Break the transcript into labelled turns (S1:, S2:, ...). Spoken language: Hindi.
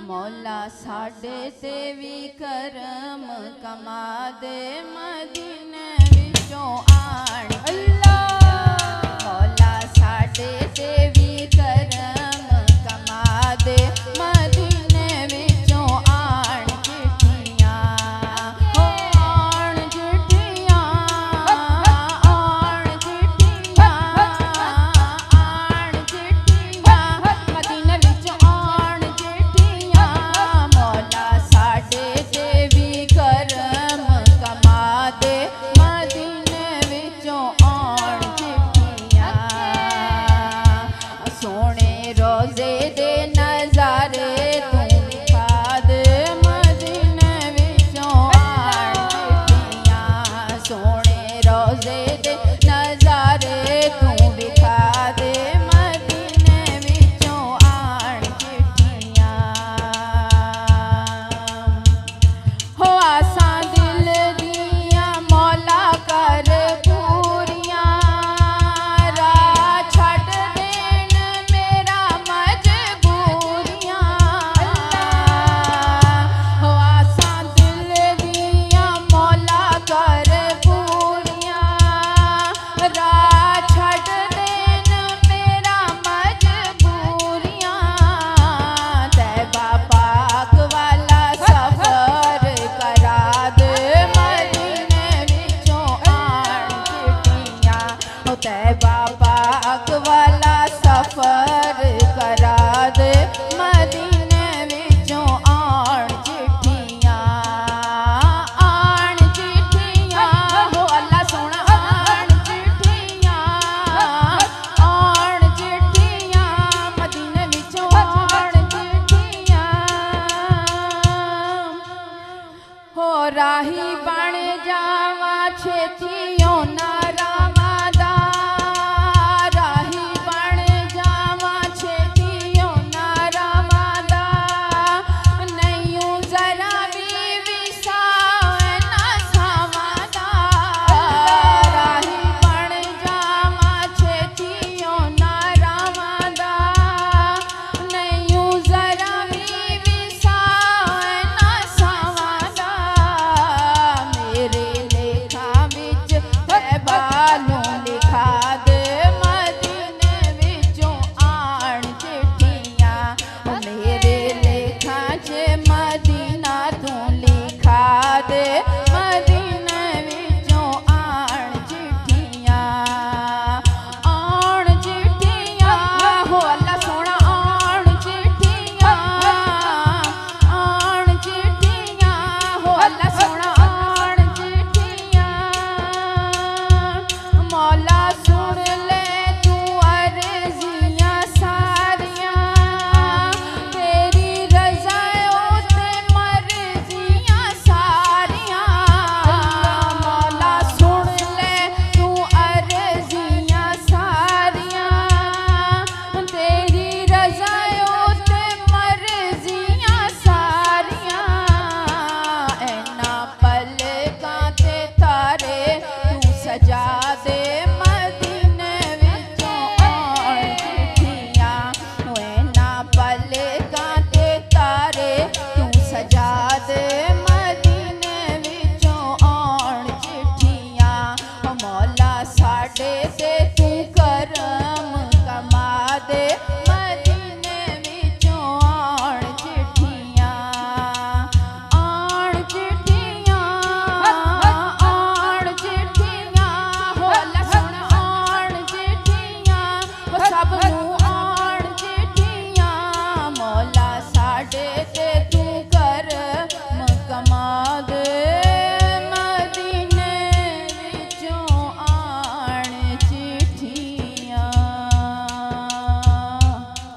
S1: मौला साडे ते भी करम कमा दे मदीने विचों आण मौला साडे ते भी करम कमा दे मदीने विचों आण चिट्ठियां हो आण चिट्ठियां आण चिट्ठियां आण चिट्ठियां मदीने विचों आण चिट्ठियां मौला साडे ते भी करम कमा दे मदीने विचों आण चिट्ठियां सोने रोजे दे नजारे तू विखा दे मदीने विचों आण चिट्ठियां सोने रोजे दे नजारे तू विखा दे मदीने विचों आण चिट्ठियां हो आसां दिल दियां मौला कर पूरियां राह छड्ड देन मेरा मजबूरियां हो आसां दिल दियां मौला कर पूरियां राह छड्ड देन मेरा मजबूरियां तैबा पाक वाला सफर करा दे मदीने विचों आण चिट्ठियां हो तैबा पाक वाला सफर करा दे मदीने विचों आण चिट्ठियां हो अल्लाह सोना आण चिट्ठियां मदीने विचों आण चिट्ठियां हो राही